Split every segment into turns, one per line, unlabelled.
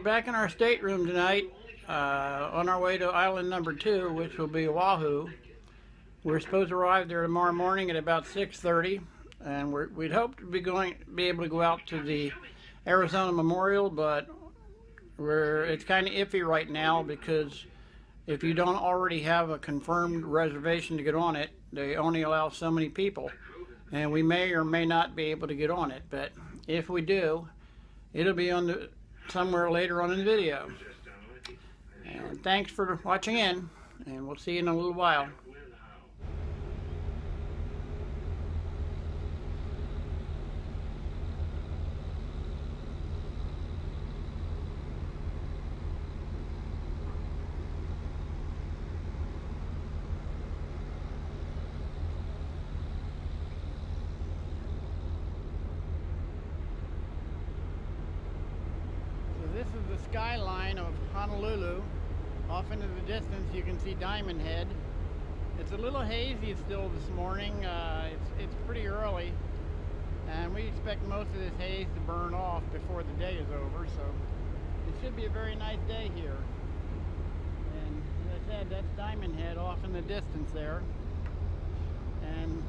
back in our stateroom tonight on our way to island number 2, which will be Oahu. We're supposed to arrive there tomorrow morning at about 6:30, and we'd hoped to be able to go out to the Arizona Memorial, but it's kind of iffy right now because if you don't already have a confirmed reservation to get on it, they only allow so many people, and we may or may not be able to get on it. But if we do, it'll be on somewhere later on in the video. And thanks for watching in, and we'll see you in a little while. This is the skyline of Honolulu. Off into the distance you can see Diamond Head. It's a little hazy still this morning. It's pretty early, and we expect most of this haze to burn off before the day is over, so it should be a very nice day here. And as I said, that's Diamond Head off in the distance there. And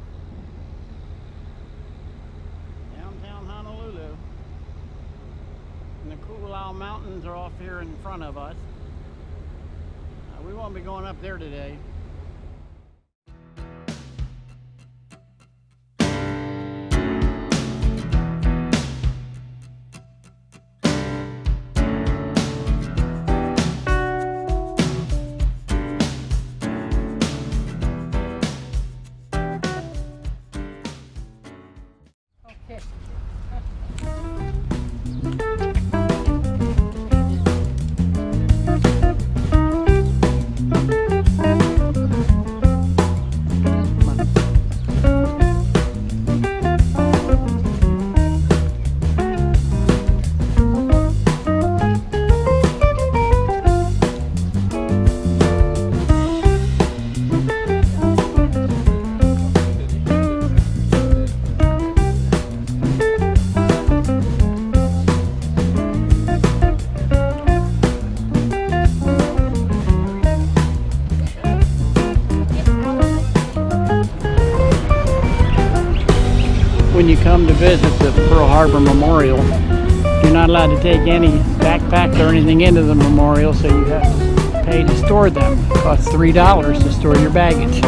downtown Honolulu. And the Koolau Mountains are off here in front of us. We won't be going up there today. Okay. When you come to visit the Pearl Harbor Memorial, you're not allowed to take any backpacks or anything into the memorial, so you have to pay to store them. It costs $3 to store your baggage.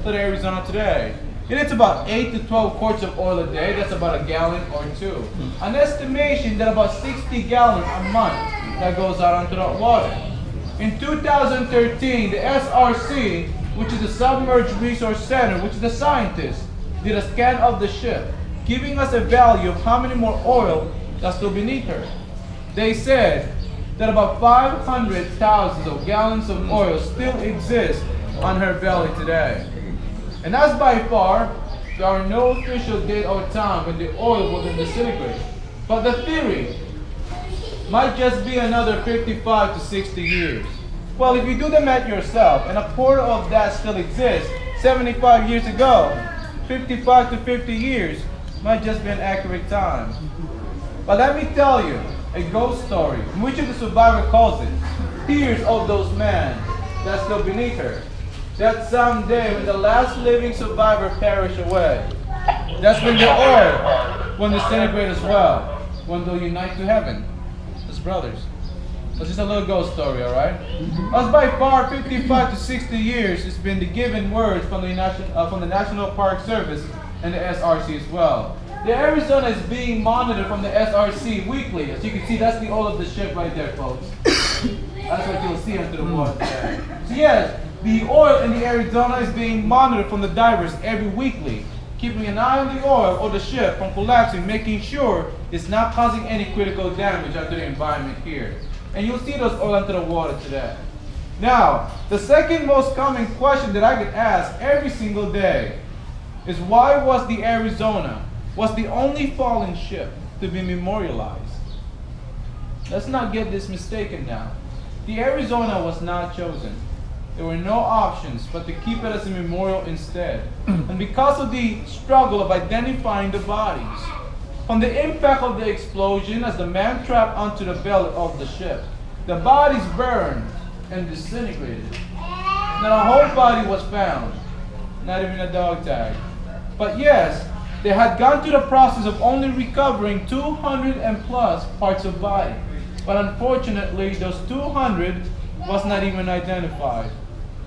To Arizona today. And it's about 8 to 12 quarts of oil a day. That's about a gallon or two. An estimation that about 60 gallons a month that goes out onto the water. In 2013, the SRC, which is the Submerged Resource Center, which is the scientists, did a scan of the ship. giving us a value of how many more oil that's still beneath her. They said that about 500,000 of gallons of oil still exist on her belly today. And that's by far, there are no official date or time when the oil will disintegrate. But the theory might just be another 55 to 60 years. Well, if you do the math yourself, and a quarter of that still exists 75 years ago, 55 to 50 years might just be an accurate time. But let me tell you a ghost story, in which the survivor calls it, tears of those men that's still beneath her. That someday when the last living survivor perish away, that's when the oil will disintegrate as well, when they'll unite to heaven as brothers. That's just a little ghost story, alright? As by far 55 to 60 years has been the given words from the National Park Service and the SRC as well. The Arizona is being monitored from the SRC weekly. As you can see, that's the oil of the ship right there, folks. That's what you'll see under the water there. So yes, the oil in the Arizona is being monitored from the divers every weekly, keeping an eye on the oil or the ship from collapsing, making sure it's not causing any critical damage onto the environment here. And you'll see those oil into the water today. Now, the second most common question that I get asked every single day is why was the Arizona the only fallen ship to be memorialized? Let's not get this mistaken now. The Arizona was not chosen. There were no options but to keep it as a memorial instead. And because of the struggle of identifying the bodies, from the impact of the explosion as the man trapped onto the belly of the ship, the bodies burned and disintegrated. Not a whole body was found, not even a dog tag. But yes, they had gone through the process of only recovering 200 and plus parts of body. But unfortunately, those 200 was not even identified.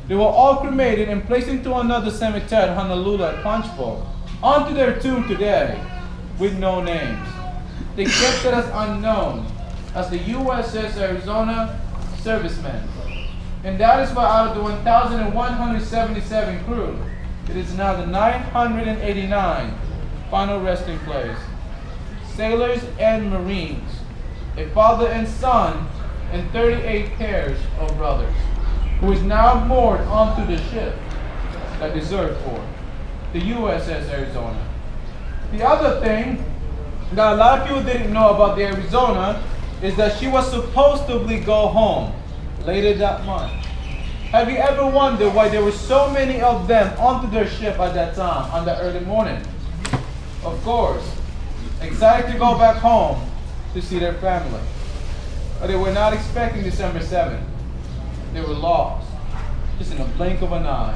They were all cremated and placed into another cemetery at Honolulu at Punch Bowl, onto their tomb today, with no names. They kept it as unknown as the USS Arizona servicemen. And that is why out of the 1,177 crew, it is now the 989 final resting place. Sailors and Marines, a father and son, and 38 pairs of brothers, who is now moored onto the ship that they served for, the USS Arizona. The other thing that a lot of people didn't know about the Arizona is that she was supposed to go home later that month. Have you ever wondered why there were so many of them onto their ship at that time, on that early morning? Of course, excited to go back home to see their family. But they were not expecting December 7th. They were lost, just in a blink of an eye.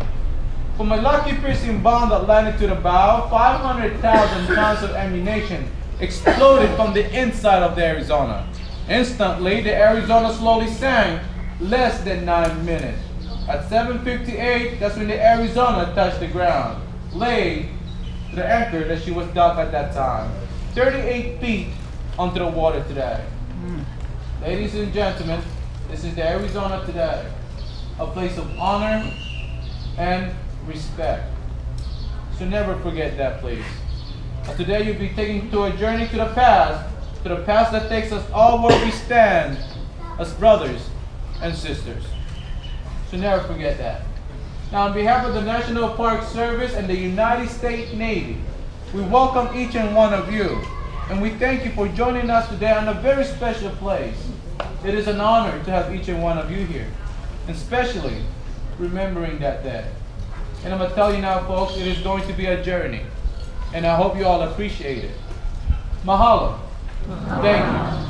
From a lucky piercing bomb that landed to the bow, 500,000 pounds of ammunition exploded from the inside of the Arizona. Instantly, the Arizona slowly sank less than 9 minutes. At 7:58, that's when the Arizona touched the ground, laid to the anchor that she was docked at that time, 38 feet onto the water today. Ladies and gentlemen, this is the Arizona today, a place of honor and respect. So never forget that, please. Today you'll be taken to a journey to the past that takes us all where we stand as brothers and sisters. So never forget that. Now, on behalf of the National Park Service and the United States Navy, we welcome each and one of you, and we thank you for joining us today on a very special place. It is an honor to have each and one of you here, and especially remembering that day. And I'm going to tell you now, folks, it is going to be a journey, and I hope you all appreciate it. Mahalo. Thank you.